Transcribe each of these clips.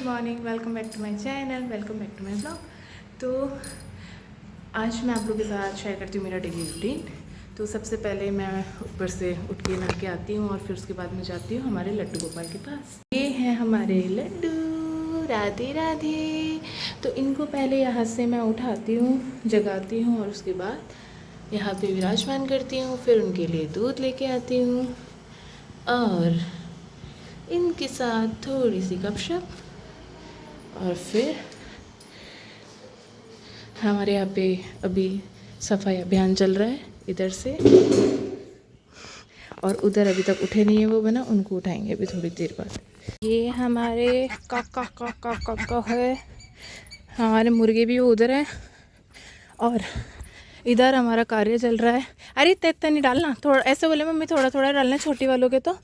Morning, welcome back to my channel, welcome back to my blog. तो आज मैं आप लोगों के साथ शेयर करती हूँ मेरा डेली रूटीन। तो सबसे पहले मैं ऊपर से उठ के नहा के आती हूँ और फिर उसके बाद मैं जाती हूँ हमारे लड्डू गोपाल के पास। ये हैं हमारे लड्डू, राधे राधे। तो इनको पहले यहाँ से मैं उठाती हूँ, जगाती हूँ और उसके बाद यहाँ पे विराजमान करती हूँ। फिर उनके लिए दूध लेके आती हूँ और इनके साथ थोड़ी सी गपशप, और फिर हमारे यहाँ पे अभी सफाई अभियान चल रहा है इधर से, और उधर अभी तक उठे नहीं है वो बना, उनको उठाएंगे अभी थोड़ी देर बाद। ये हमारे काका है, हमारे मुर्गे भी उधर हैं और इधर हमारा कार्य चल रहा है। अरे इतना नहीं डालना, थोड़ा ऐसे बोले मम्मी, थोड़ा थोड़ा डालना छोटी वालों के तो,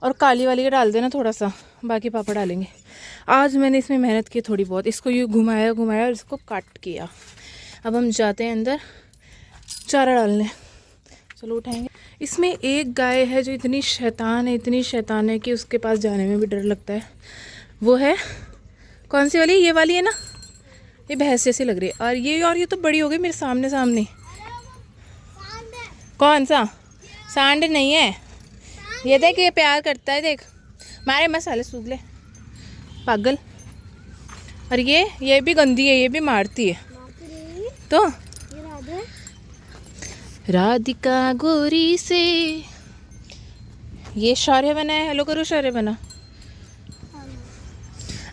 और काली वाली के डाल देना थोड़ा सा, बाकी पापा डालेंगे। आज मैंने इसमें मेहनत की थोड़ी बहुत, इसको यूँ घुमाया और इसको काट किया। अब हम जाते हैं अंदर चारा डालने, चलो उठाएंगे। इसमें एक गाय है जो इतनी शैतान है कि उसके पास जाने में भी डर लगता है। वो है कौन सी वाली? ये वाली है ना, ये भैंस जैसी लग रही है। और ये तो बड़ी हो गई मेरे सामने। कौन सा? सांड नहीं है ये, देख ये प्यार करता है, देख मारे मसाले सूख ले पागल। और ये भी गंदी है, ये भी मारती है। तो राधिका गोरी से ये शौर्य बना है। हेलो करो शौर्य बना।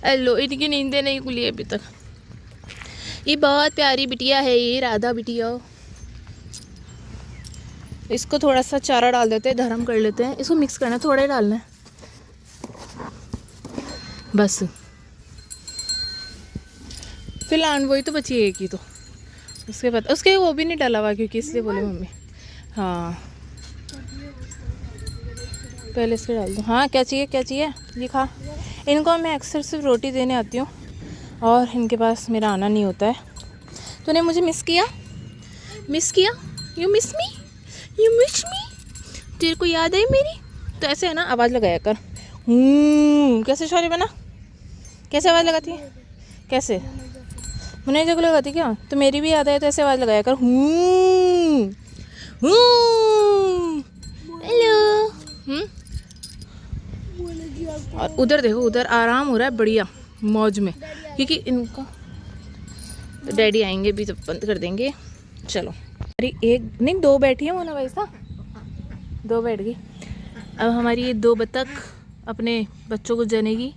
हेलो, इनकी नींदें नहीं खुली अभी तक। ये बहुत प्यारी बिटिया है, ये राधा बिटिया। इसको थोड़ा सा चारा डाल देते हैं, धर्म कर लेते हैं। इसको मिक्स करना, थोड़ा ही डालना है बस। फिलहाल वही तो बची है एक ही, तो उसके बाद उसके वो भी नहीं डाला हुआ क्योंकि इसलिए बोले मम्मी। हाँ पहले इसके डाल दो। हाँ क्या चाहिए ये खा। इनको मैं अक्सर सिर्फ रोटी देने आती हूँ और इनके पास मेरा आना नहीं होता है। तूने मुझे मिस किया? यू मिस मी? तेरे को याद आई मेरी? तो ऐसे है ना, आवाज़ लगाया कर। कैसे शौर्य बना, कैसे आवाज़ लगाती है? कैसे मुन्ने जग लगाती क्या? तो मेरी भी याद आए तो ऐसे आवाज़ लगाया कर। हेलो। और उधर देखो, उधर आराम हो रहा है बढ़िया मौज में, क्योंकि इनका डैडी आएंगे भी तो बंद कर देंगे। चलो, अरे एक नहीं, दो बैठी है मोना वैसा, दो बैठ गई। अब हमारी ये दो बतख अपने बच्चों को जनेगी,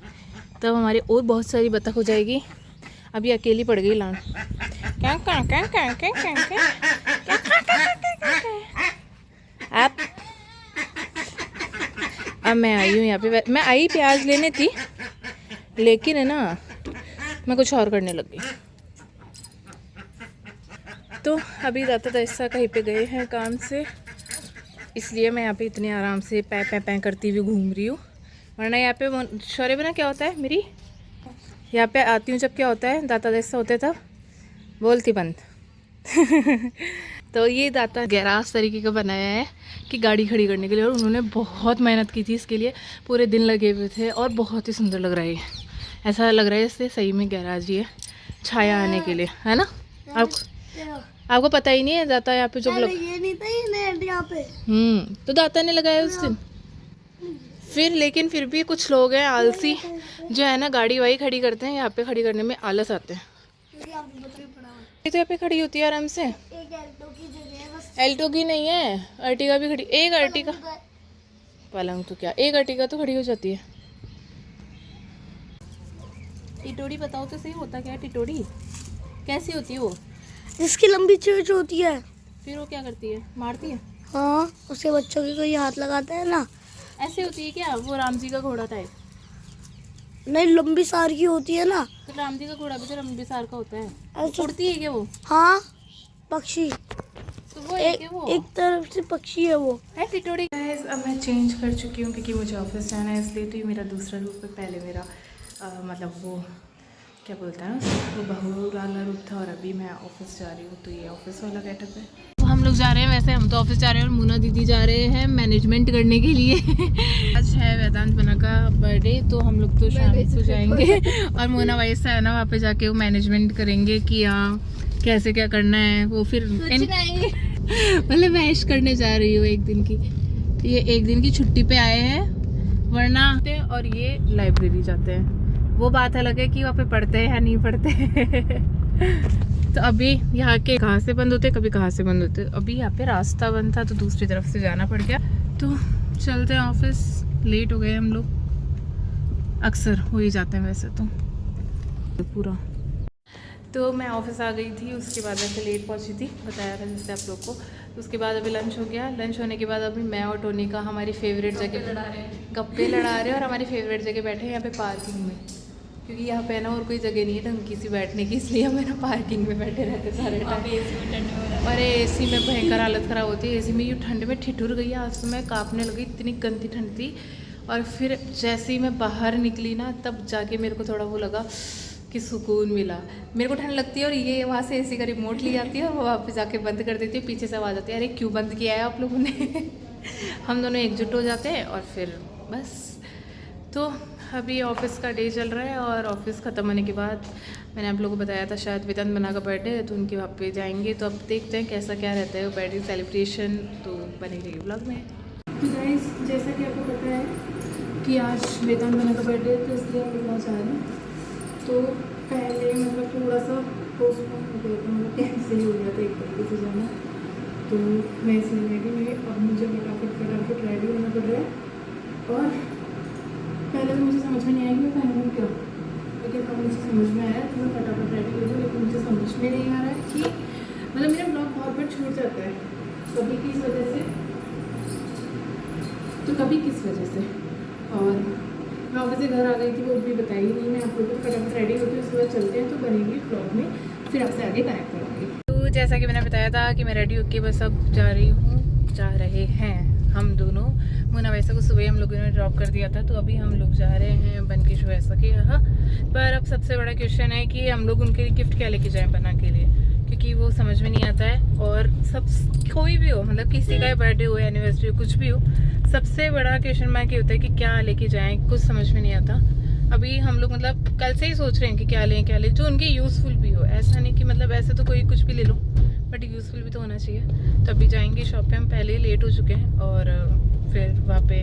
तब हमारी और बहुत सारी बतख हो जाएगी। अभी अकेली पड़ गई लान। अब मैं आई हूँ यहाँ पे। मैं आई प्याज लेने थी, लेकिन है ना मैं कुछ और करने लग गई। तो अभी दाता दाइसा कहीं पे गए हैं काम से, इसलिए मैं यहाँ पे इतने आराम से पै करती हुई घूम रही हूँ। वरना यहाँ पे शौर्य बना क्या होता है मेरी, यहाँ पे आती हूँ जब क्या होता है, दाता दाइसा होते तब बोलती बंद। तो ये दाता गैराज तरीके का बनाया है कि गाड़ी खड़ी करने के लिए, और उन्होंने बहुत मेहनत की थी इसके लिए, पूरे दिन लगे हुए थे और बहुत ही सुंदर लग रहा है। ऐसा लग रहा है इससे सही में गैराज ही है, छाया आने के लिए, है ना। आपको पता ही नहीं है दाता यहाँ पे जो लोग ये नहीं था यहाँ पे। तो दाता ने लगाया उस दिन। लेकिन फिर भी कुछ लोग हैं आलसी जो है ना, गाड़ी वाई खड़ी करते हैं, यहाँ पे खड़ी करने में आलस आते हैं। ये तो यहाँ पे खड़ी होती है आराम से। एल्टो की नहीं है, अर्टिगा भी खड़ी। एक अर्टिगा पलंग तो क्या, एक अर्टिगा तो खड़ी हो जाती है। टिटोड़ी बताओ तो सही, होता क्या है टिटोड़ी? कैसी होती है वो? जिसकी लंबी चोंच होती है। फिर वो क्या करती है, मारती है? हाँ, उसके बच्चों की कोई हाथ लगाता है ना। ऐसे होती है क्या वो राम जी का घोड़ा टाइप? नहीं, लंबी सार की होती है ना। तो राम जी का घोड़ा भी तो लंबी सार का होता है। उड़ती है क्या वो? हाँ, पक्षी। तो वो एक तरफ से पक्षी है वो है टिटोड़ी। अब मैं चेंज कर चुकी हूँ क्योंकि मुझे ऑफिस जाना है, इसलिए। तो ये मेरा दूसरा रूप है। पहले मेरा मतलब वो क्या बोलता है ना, वो बहू वाला रूप था, और अभी मैं ऑफिस जा रही हूँ, तो ये ऑफिस वाला गेटअप है। तो हम लोग जा रहे हैं, वैसे हम तो ऑफिस जा रहे हैं और मुना दीदी जा रहे हैं मैनेजमेंट करने के लिए। आज है वेदांत बना का बर्थडे, तो हम लोग तो शाम को जाएंगे और मुना भाई से है ना वहाँ पे जाके वो मैनेजमेंट करेंगे कि हाँ कैसे क्या करना है वो। फिर मतलब मैश करने जा रही हूँ एक दिन की, ये एक दिन की छुट्टी पे आए हैं, वरना और ये लाइब्रेरी जाते हैं। वो बात अलग है कि वहाँ पे पढ़ते हैं या नहीं पढ़ते। तो अभी यहाँ के कहाँ से बंद होते, कभी कहाँ से बंद होते। अभी यहाँ पे रास्ता बंद था तो दूसरी तरफ से जाना पड़ गया। तो चलते हैं ऑफिस, लेट हो गए हम लोग, अक्सर हो ही जाते हैं वैसे तो पूरा। तो मैं ऑफिस आ गई थी, उसके बाद वैसे लेट पहुंची थी, बताया था जैसे आप लोग को। उसके बाद अभी लंच हो गया, लंच होने के बाद अभी मैं और टोनी का हमारी फेवरेट जगह गप्पे लड़ा रहे हैं और हमारी फेवरेट जगह बैठे हैं यहाँ पे पार्किंग में, क्योंकि यहाँ पे ना और कोई जगह नहीं है ढंग की सी बैठने की, इसलिए हम ना पार्किंग में बैठे रहते सारे टाइम। अरे एसी में भयंकर हालत ख़राब होती है, एसी में यूँ ठंड में ठिठुर गई, आज तो मैं काँपने लगी, इतनी गंदी ठंड थी। और फिर जैसे ही मैं बाहर निकली ना तब जाके मेरे को थोड़ा वो लगा कि सुकून मिला। मेरे को ठंड लगती है और ये वहाँ से एसी का रिमोट ली जाती है और वहाँ पे जाके बंद कर देती है, पीछे से आवाज़ आती है, अरे क्यों बंद किया है आप लोगों ने। हम दोनों एकजुट हो जाते हैं और फिर बस। तो अभी ऑफिस का डे चल रहा है और ऑफिस ख़त्म होने के बाद मैंने आप लोगों को बताया था शायद वेदांत बना का बर्थडे है, तो उनके वहाँ पे जाएंगे। तो अब देखते हैं कैसा क्या रहता है वो बर्थडे सेलिब्रेशन, तो बने रहिए ब्लॉग में। तो गाइस जैसा कि आपको पता है कि आज वेदांत बना का बर्थडे है, तो इसलिए हम लोग वहाँ जा रहे हैं। तो पहले मतलब थोड़ा सा पोस्टपोन हो गया था, मतलब कैंसिल हो गया था एक तरीके से जाना। तो मैं इसलिए कि मैं अब मुझे फटाफट रेडी होना पड़ रहा है। और पहले तो मुझे समझ में नहीं आया कि मैं पहनूँ क्या, लेकिन अब मुझे समझ में आया तो मैं फटाफट रेडी हो गई। लेकिन मुझे समझ में नहीं आ रहा है कि मतलब मेरा ब्लॉग बहुत बार छूट जाता है, कभी किस वजह से तो कभी किस वजह से। और मैं ऑफिस से घर आ गई थी, वो भी बताई नहीं। मैं आप लोगों को फटाफट रेडी होती हूँ, उसके बाद चलते हैं, तो बनेगी ब्लॉग में, फिर आपसे आगे कनेक्ट करूँगी। तो जैसा कि मैंने बताया था कि मैं रेडी होकर बस अब जा रहे हैं हम दोनों। मुना वैसा को सुबह हम लोगों ने ड्रॉप कर दिया था, तो अभी हम लोग जा रहे हैं बनकेश वैसा के यहाँ। पर अब सबसे बड़ा क्वेश्चन है कि हम लोग उनके लिए गिफ्ट क्या लेके जाएं बना के लिए, क्योंकि वो समझ में नहीं आता है। और सब कोई भी हो, मतलब किसी का बर्थडे हो, एनिवर्सरी हो, कुछ भी हो, सबसे बड़ा क्वेश्चन मार्क ये होता है कि क्या लेके जाएं, कुछ समझ में नहीं आता। अभी हम लोग मतलब कल से ही सोच रहे हैं कि क्या लें जो उनके यूज़फुल भी हो। ऐसा नहीं कि मतलब ऐसे तो कोई कुछ भी ले लो, बट यूज़फुल भी तो होना चाहिए। तो अभी जाएंगे शॉप पे, हम पहले ही लेट हो चुके हैं और फिर वहाँ पे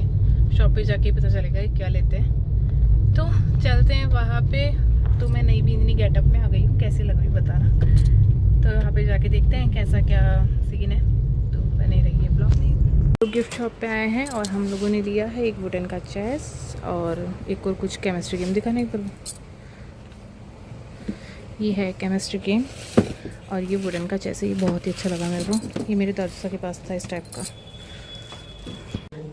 शॉप पे जाके पता चलेगा क्या लेते हैं। तो चलते हैं वहाँ पे। तो मैं नई बिंदनी गेटअप में आ गई हूँ, कैसे लग रही बताना। तो वहाँ पे जाके देखते हैं कैसा क्या सीन है, तो बने रहिए ब्लॉग में। तो गिफ्ट शॉप पे आए हैं और हम लोगों ने लिया है एक वुडन का चेस और एक और कुछ केमिस्ट्री गेम दिखाने पर। ये है केमिस्ट्री गेम और ये वुडन का चेस है, ये बहुत ही अच्छा लगा मेरे को। ये मेरे दादा के पास था इस टाइप का।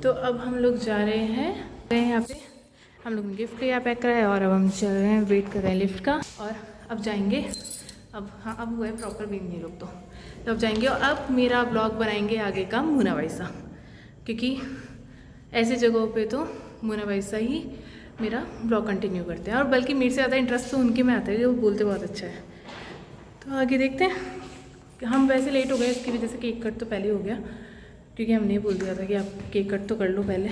तो अब हम लोग जा रहे हैं यहाँ पे, हम लोग ने गिफ्ट लिया, पैक करा है और अब हम चल रहे हैं, वेट कर रहे हैं लिफ्ट का। और अब जाएंगे, अब हाँ अब हुआ है प्रॉपर भी नहीं लोग, तो अब जाएंगे और अब मेरा ब्लॉग बनाएंगे आगे का मुना वैसा, क्योंकि ऐसी जगहों पे तो मुना वैसा ही मेरा ब्लॉग कंटिन्यू करते हैं। और बल्कि मेरे से ज़्यादा इंटरेस्ट तो उनके में आता है, वो बोलते बहुत अच्छा है। तो आगे देखते हैं। हम वैसे लेट हो गए इसकी वजह से, केक कट तो पहले हो गया, क्योंकि हमने बोल दिया था कि आप केक कट तो कर लो पहले।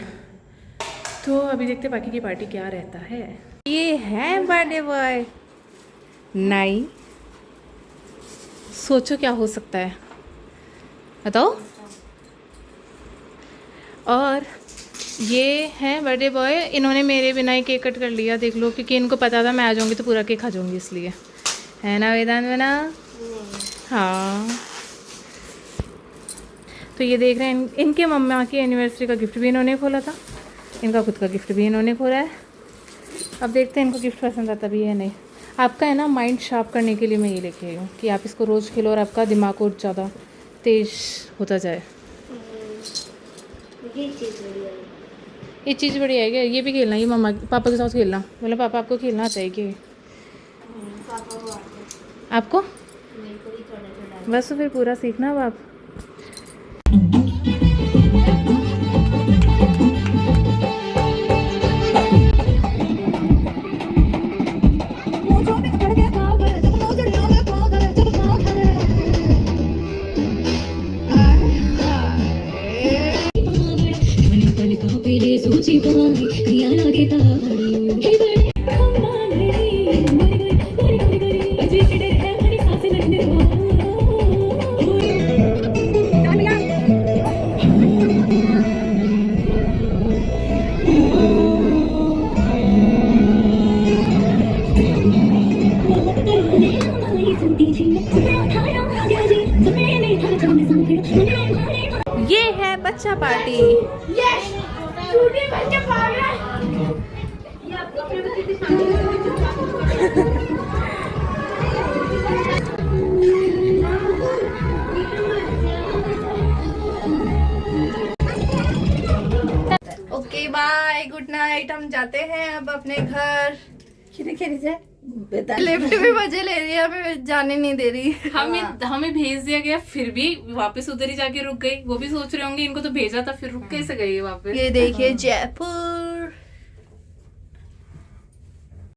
तो अभी देखते हैं बाकी की पार्टी क्या रहता है। ये है बर्थडे बॉय, नहीं सोचो क्या हो सकता है, बताओ। और ये है बर्थडे बॉय, इन्होंने मेरे बिना ही केक कट कर लिया, देख लो, क्योंकि इनको पता था मैं आ जाऊंगी तो पूरा केक खा जाऊंगी, इसलिए। है ना वेदांत बना? हाँ। तो ये देख रहे हैं, इनके मम्मा की एनिवर्सरी का गिफ्ट भी इन्होंने खोला था, इनका खुद का गिफ्ट भी इन्होंने खोला है। अब देखते हैं इनको गिफ्ट पसंद आता भी है नहीं। आपका है ना माइंड शार्प करने के लिए मैं ये लेके आई हूँ कि आप इसको रोज़ खेलो और आपका दिमाग और ज़्यादा तेज होता जाए। ये चीज़ बढ़िया है क्या? ये भी खेलना, ये मम्मा पापा के साथ खेलना, मतलब पापा आपको खेलना आता है कि आपको? बस तो फिर पूरा सीखना अब आप। सा party. Okay bye, good night. हम जाते हैं अब अपने घर। लिफ्ट भी मजे ले रही है, हमें जाने नहीं दे रही। हमें भेज दिया गया, फिर भी वापस उधर ही जाके रुक गई। वो भी सोच रहे होंगे इनको तो भेजा था, फिर रुक कैसे गई वापस। ये देखिए जयपुर।